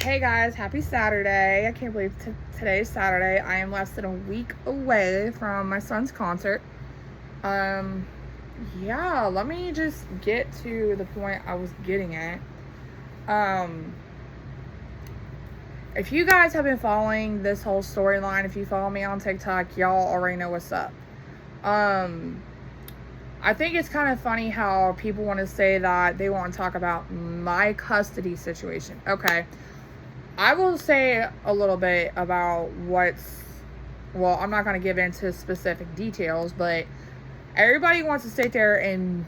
Hey guys, happy Saturday. I can't believe today's Saturday. I am less than a week away from my son's concert. Um, yeah, let me just get to the point I was getting at. Um, if you guys have been following this whole storyline, if you follow me on TikTok, y'all already know what's up. I think it's kind of funny how people want to say that they want to talk about my custody situation. Okay. I will say a little bit about well, I'm not going to give into specific details, but everybody wants to sit there and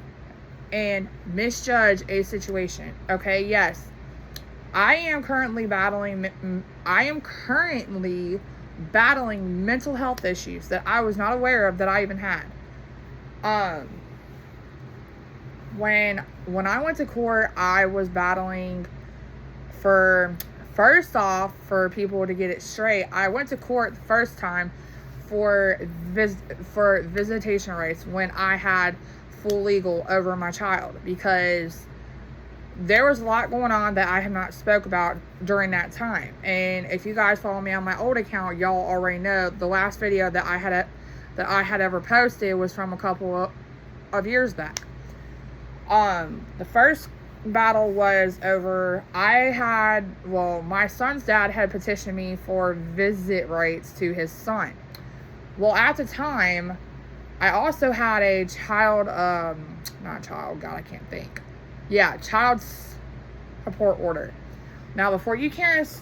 misjudge a situation. Okay, yes. I am currently battling mental health issues that I was not aware of that I even had. When I went to court, I was battling for first off, for people to get it straight, I went to court the first time for visitation rights when I had full legal over my child, because there was a lot going on that I have not spoke about during that time. And if you guys follow me on my old account, y'all already know the last video that I had ever posted was from a couple of years back. The first battle was over. My son's dad had petitioned me for visit rights to his son. Well, at the time, I also had a child support order. Now, before you Karens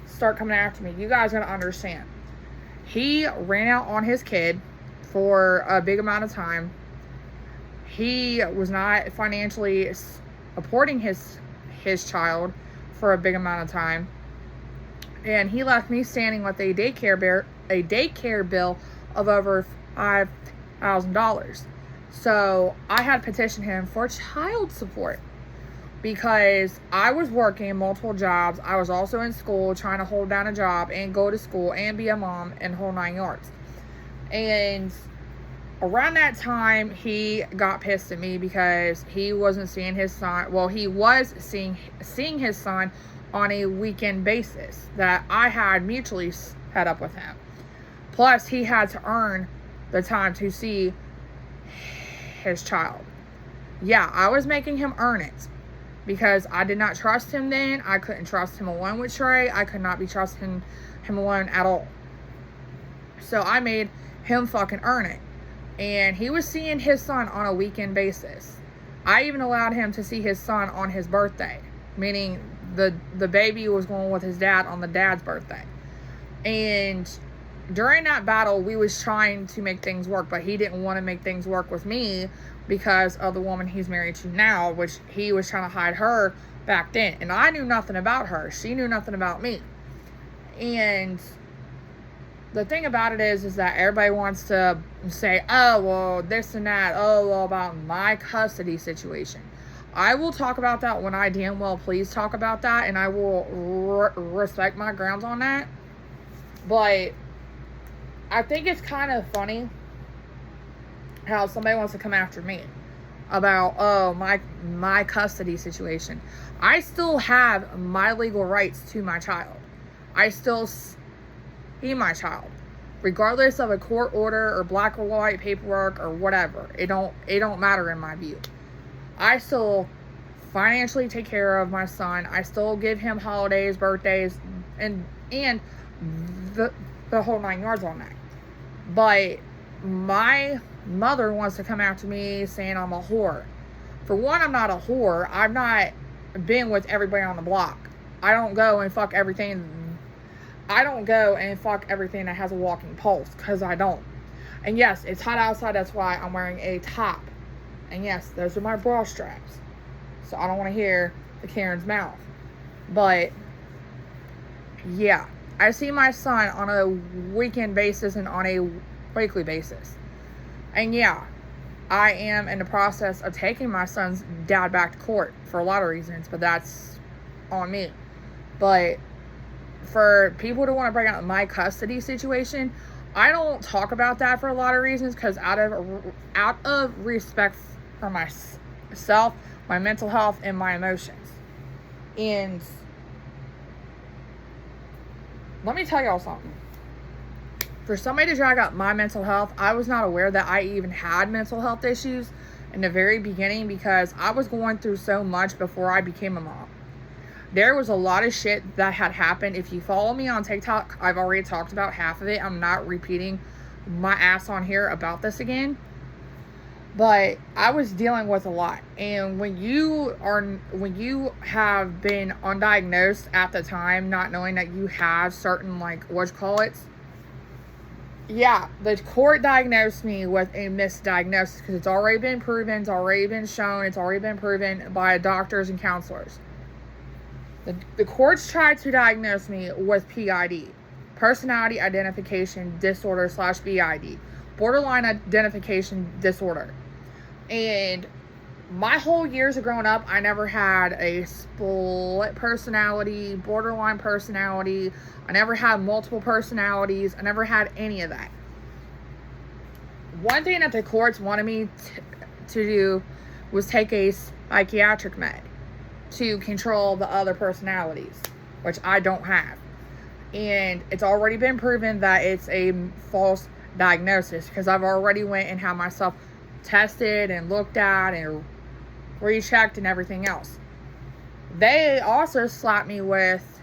start coming after me, you guys are gonna understand. He ran out on his kid for a big amount of time. He was not financially supporting his child for a big amount of time, and he left me standing with a daycare bill of over $5,000. So I had petitioned him for child support because I was working multiple jobs. I was also in school trying to hold down a job and go to school and be a mom and whole 9 yards. And around that time, he got pissed at me because he wasn't seeing his son. Well, he was seeing his son on a weekend basis that I had mutually set up with him. Plus, he had to earn the time to see his child. Yeah, I was making him earn it because I did not trust him then. I couldn't trust him alone with Trey. I could not be trusting him alone at all. So I made him fucking earn it. And he was seeing his son on a weekend basis. I even allowed him to see his son on his birthday, meaning the baby was going with his dad on the dad's birthday. And during that battle, we was trying to make things work, but he didn't want to make things work with me because of the woman he's married to now, which he was trying to hide her back then. And I knew nothing about her. She knew nothing about me. And the thing about it is that everybody wants to say, oh, well, this and that. Oh, well, about my custody situation. I will talk about that when I damn well please talk about that, and I will respect my grounds on that. But I think it's kind of funny how somebody wants to come after me about, oh, my custody situation. I still have my legal rights to my child. I still see my child, regardless of a court order or black or white paperwork or whatever. It don't matter in my view. I still financially take care of my son. I still give him holidays, birthdays, and the whole 9 yards on that. But my mother wants to come after me saying I'm a whore. For one, I'm not a whore. I've not been with everybody on the block. I don't go and fuck everything that has a walking pulse, because I don't. And yes, it's hot outside, that's why I'm wearing a top. And yes, those are my bra straps. So I don't want to hear the Karen's mouth. But yeah, I see my son on a weekend basis and on a weekly basis. And yeah, I am in the process of taking my son's dad back to court for a lot of reasons, but that's on me. But for people to want to bring up my custody situation, I don't talk about that for a lot of reasons, because out of respect for myself, my mental health, and my emotions. And let me tell y'all something. For somebody to drag up my mental health, I was not aware that I even had mental health issues in the very beginning because I was going through so much before I became a mom. There was a lot of shit that had happened. If you follow me on TikTok, I've already talked about half of it. I'm not repeating my ass on here about this again. But I was dealing with a lot. And when you have been undiagnosed at the time, not knowing that you have certain, like, what you call it? Yeah, the court diagnosed me with a misdiagnosis because it's already been proven, it's already been shown, it's already been proven by doctors and counselors. The courts tried to diagnose me with PID, personality identification disorder / BID, borderline identification disorder. And my whole years of growing up, I never had a split personality, borderline personality. I never had multiple personalities. I never had any of that. One thing that the courts wanted me to do was take a psychiatric med to control the other personalities, which I don't have. And it's already been proven that it's a false diagnosis because I've already went and had myself tested and looked at and rechecked and everything else. They also slapped me with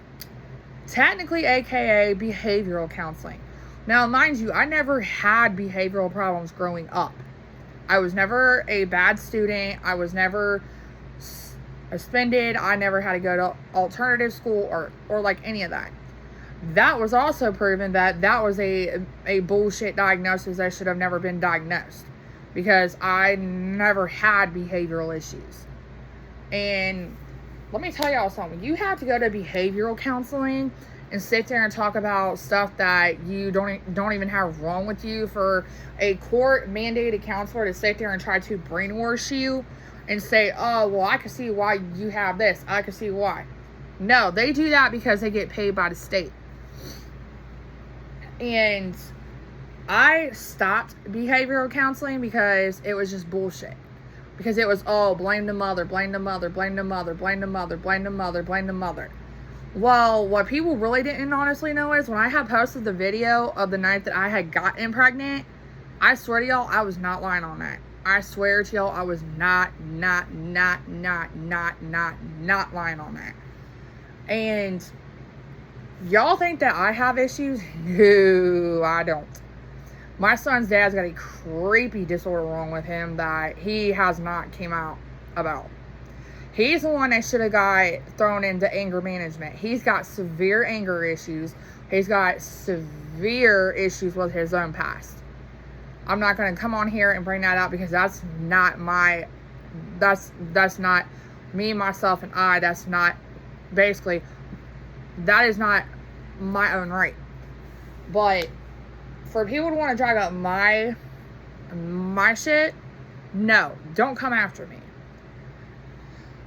technically AKA behavioral counseling. Now, mind you, I never had behavioral problems growing up. I was never a bad student. I was never suspended. I never had to go to alternative school or like any of that. That was also proven that was a bullshit diagnosis that should have never been diagnosed because I never had behavioral issues. And let me tell y'all something. You have to go to behavioral counseling and sit there and talk about stuff that you don't even have wrong with you for a court mandated counselor to sit there and try to brainwash you and say, oh, well, I can see why you have this. I can see why. No, they do that because they get paid by the state. And I stopped behavioral counseling because it was just bullshit. Because it was, oh, blame the mother, blame the mother, blame the mother, blame the mother, blame the mother, blame the mother. Well, what people really didn't honestly know is when I had posted the video of the night that I had gotten pregnant, I swear to y'all, I was not lying on that. I swear to y'all, I was not lying on that. And y'all think that I have issues? No, I don't. My son's dad's got a creepy disorder wrong with him that he has not came out about. He's the one that should have got thrown into anger management. He's got severe anger issues. He's got severe issues with his own past. I'm not going to come on here and bring that out because that's not me, myself, and I. That's not, basically, that is not my own right. But for people to want to drag up my shit, no, don't come after me.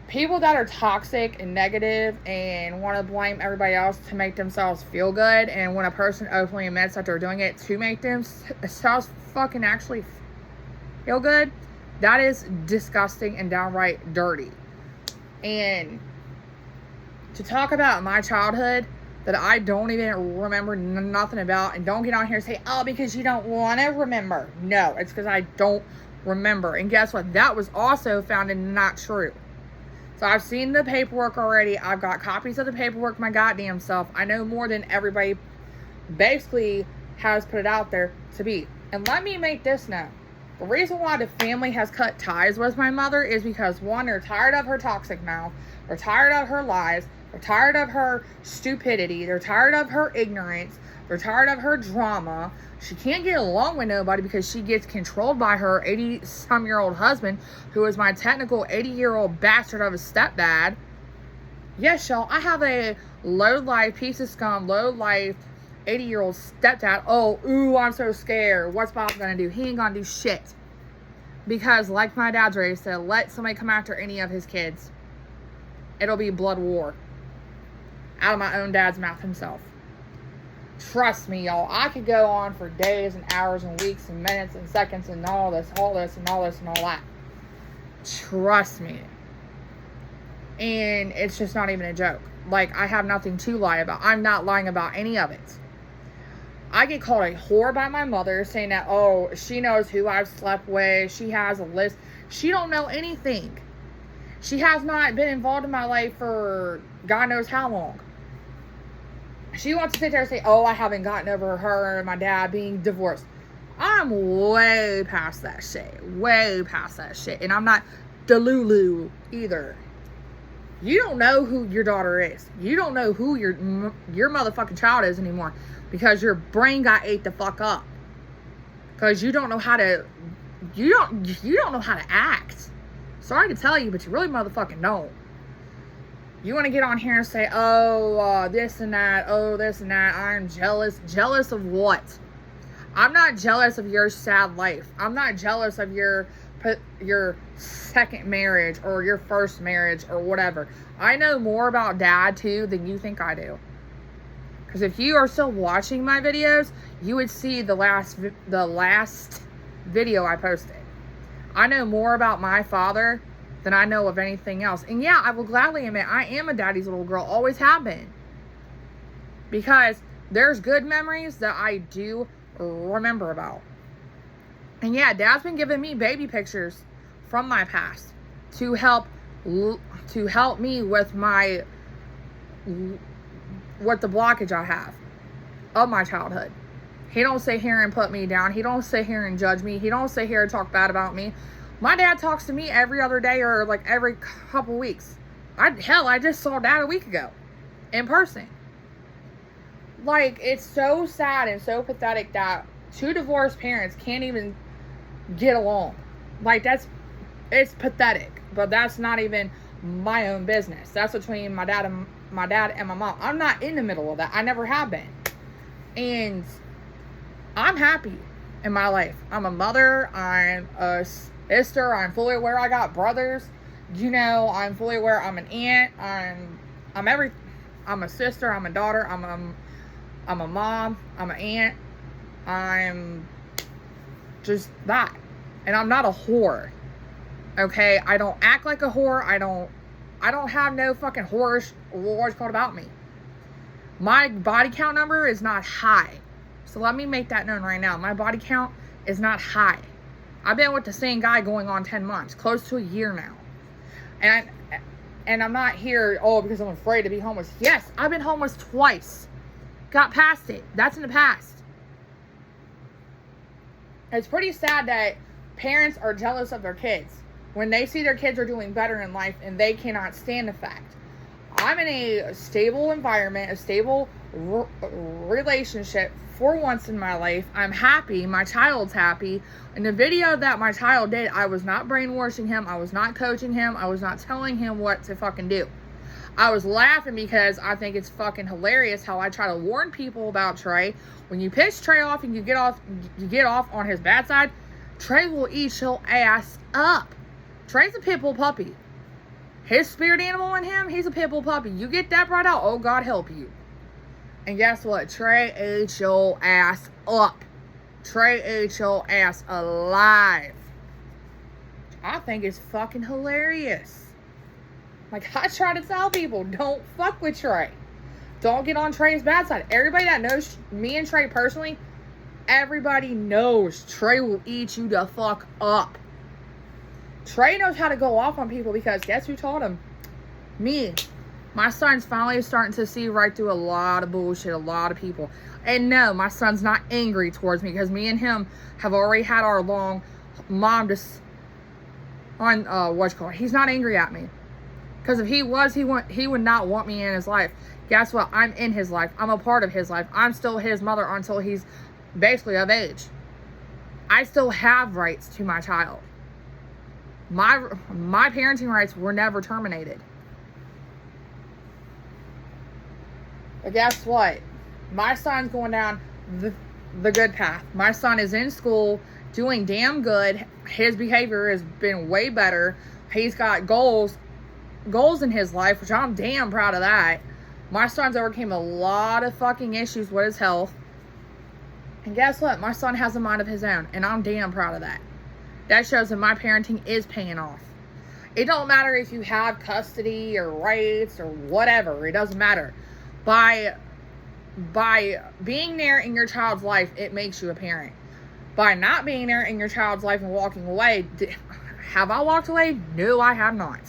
People that are toxic and negative and want to blame everybody else to make themselves feel good, and when a person openly admits that they're doing it to make themselves fucking actually feel good, that is disgusting and downright dirty. And to talk about my childhood that I don't even remember nothing about, and don't get on here and say, oh, because you don't want to remember. No, it's because I don't remember. And guess what? That was also found not true. So I've seen the paperwork already. I've got copies of the paperwork my goddamn self. I know more than everybody basically has put it out there to be. And let me make this known. The reason why the family has cut ties with my mother is because, one, they're tired of her toxic mouth. They're tired of her lies. They're tired of her stupidity. They're tired of her ignorance. They're tired of her drama. She can't get along with nobody because she gets controlled by her 80-some-year-old husband, who is my technical 80-year-old bastard of a stepdad. Yes, y'all, I have a low-life piece of scum, low-life 80-year-old stepdad. Oh, ooh, I'm so scared. What's Bob gonna do? He ain't gonna do shit. Because, like my dad's raised said, let somebody come after any of his kids. It'll be blood war. Out of my own dad's mouth himself. Trust me, y'all. I could go on for days and hours and weeks and minutes and seconds and all this and all that. Trust me. And it's just not even a joke. Like, I have nothing to lie about. I'm not lying about any of it. I get called a whore by my mother, saying that, oh, she knows who I've slept with. She has a list. She don't know anything. She has not been involved in my life for God knows how long. She wants to sit there and say, oh, I haven't gotten over her and my dad being divorced. I'm way past that shit. Way past that shit. And I'm not Delulu either. You don't know who your daughter is. You don't know who your motherfucking child is anymore. Because your brain got ate the fuck up. Because you don't know how to, you don't know how to act. Sorry to tell you, but you really motherfucking don't. You want to get on here and say, oh, this and that, oh, this and that, I'm jealous. Jealous of what? I'm not jealous of your sad life. I'm not jealous of your second marriage or your first marriage or whatever. I know more about dad too than you think I do. Because if you are still watching my videos, you would see the last video I posted. I know more about my father than I know of anything else. And yeah, I will gladly admit, I am a daddy's little girl. Always have been. Because there's good memories that I do remember about. And yeah, dad's been giving me baby pictures from my past to help me with the blockage I have of my childhood. He don't sit here and put me down. He don't sit here and judge me. He don't sit here and talk bad about me. My dad talks to me every other day or like every couple weeks. I just saw dad a week ago in person. Like, it's so sad and so pathetic that two divorced parents can't even get along. Like, it's pathetic. But that's not even my own business. That's between my dad and my mom. I'm not in the middle of that. I never have been. And I'm happy in my life. I'm a mother. I'm a sister. I'm fully aware I got brothers. You know, I'm fully aware I'm an aunt. I'm everything. I'm a sister. I'm a daughter. I'm a mom. I'm an aunt. I'm just that. And I'm not a whore. Okay? I don't act like a whore. I don't have no fucking whorish words called about me. My body count number is not high. So let me make that known right now. My body count is not high. I've been with the same guy going on 10 months. Close to a year now. And I'm not here, because I'm afraid to be homeless. Yes, I've been homeless twice. Got past it. That's in the past. It's pretty sad that parents are jealous of their kids when they see their kids are doing better in life and they cannot stand the fact. I'm in a stable environment, a stable relationship for once in my life. I'm happy. My child's happy. In the video that my child did, I was not brainwashing him. I was not coaching him. I was not telling him what to fucking do. I was laughing because I think it's fucking hilarious how I try to warn people about Trey. When you piss Trey off and you get off on his bad side, Trey will eat your ass up. Trey's a pit bull puppy. His spirit animal in him, he's a pit bull puppy. You get that brought out, oh, God help you. And guess what? Trey ate your ass up. Trey ate your ass alive. I think it's fucking hilarious. Like, I try to tell people, don't fuck with Trey. Don't get on Trey's bad side. Everybody that knows me and Trey personally, everybody knows Trey will eat you the fuck up. Trey knows how to go off on people because guess who taught him? Me. My son's finally starting to see right through a lot of bullshit, a lot of people. And no, my son's not angry towards me because me and him have already had our long mom just on he's not angry at me. Because if he was, he would not want me in his life. Guess what? I'm in his life. I'm a part of his life. I'm still his mother until he's basically of age. I still have rights to my child. My parenting rights were never terminated. But guess what? My son's going down the good path. My son is in school, doing damn good. His behavior has been way better. He's got goals in his life, which I'm damn proud of that. My son's overcame a lot of fucking issues with his health. And guess what? My son has a mind of his own, and I'm damn proud of that. That shows that my parenting is paying off. It don't matter if you have custody or rights or whatever. It doesn't matter. By being there in your child's life, it makes you a parent. By not being there in your child's life and walking away, have I walked away? No, I have not.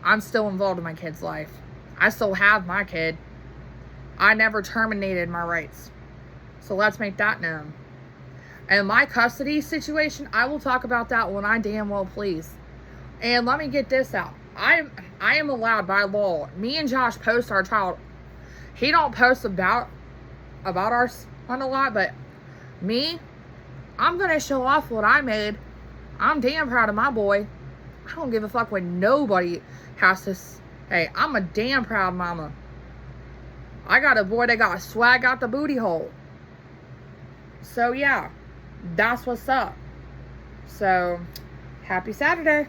I'm still involved in my kid's life. I still have my kid. I never terminated my rights. So let's make that known. And my custody situation, I will talk about that when I damn well please. And let me get this out. I am allowed by law. Me and Josh post our child. He don't post about our son a lot, but me, I'm going to show off what I made. I'm damn proud of my boy. I don't give a fuck when nobody has to. Hey, I'm a damn proud mama. I got a boy that got swag out the booty hole. So yeah, that's what's up. So, happy Saturday.